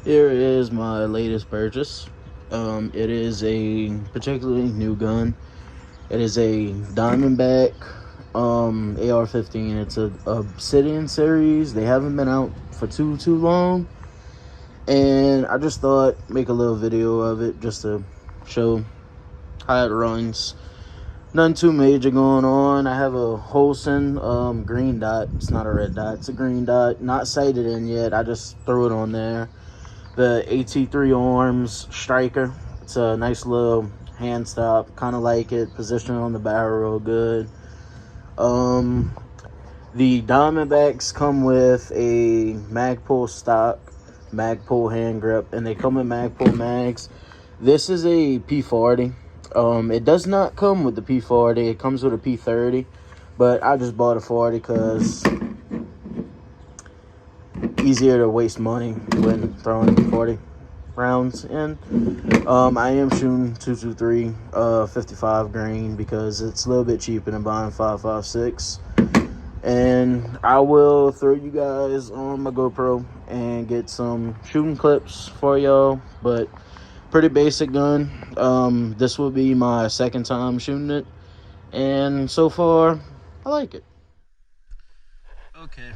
Here is my latest purchase. It is a particularly new gun. It is a Diamondback AR15. It's a obsidian series. They haven't been out for too long, and I just thought make a little video of it just to show how it runs. Nothing too major going on. I have a Holson green dot. It's not a red dot, it's a green dot, not sighted in yet. I just threw it on there. The AT3 Arms Striker. It's a nice little hand stop, kind of like it, positioned on the barrel real good. The Diamondbacks come with a Magpul stock, Magpul hand grip, and they come with Magpul mags. This is a P40. It does not come with the P40. It comes with a P30, but I just bought a 40 because easier to waste money when throwing 40 rounds in. I am shooting 223 55 grain because it's a little bit cheaper than buying 5.56. And I will throw you guys on my GoPro and get some shooting clips for y'all, but pretty basic gun. This will be my second time shooting it, and so far I like it. Okay,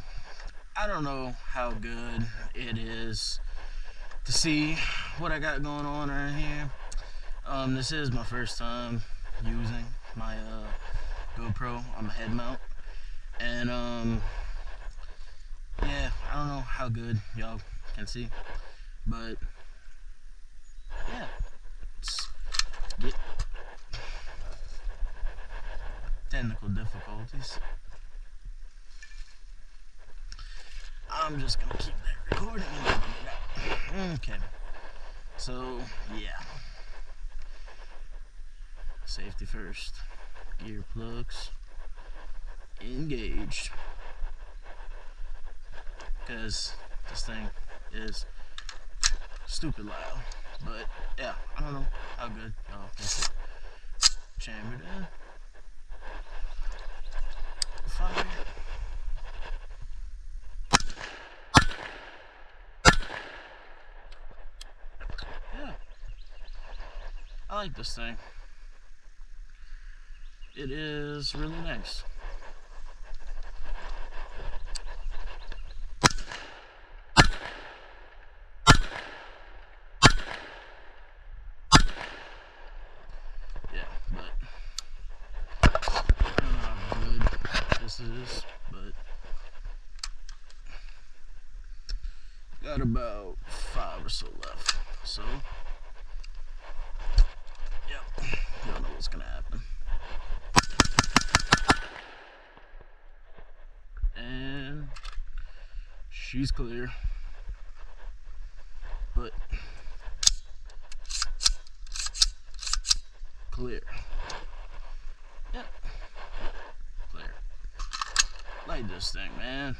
I don't know how good it is to see what I got going on right here. This is my first time using my GoPro on my head mount, and yeah, I don't know how good y'all can see, but yeah, let's get technical difficulties. I'm just gonna keep that recording. Okay, so yeah, safety first. Gear plugs engaged, because this thing is stupid loud. But yeah, I don't know how good y'all can see. Chambered in. Fire. Yeah, I like this thing. It is really nice. Yeah, but I don't know how good this is, but got about 5 or so left. So, yep, you don't know what's gonna happen. And she's clear, but clear. Yep, clear. Like this thing, man.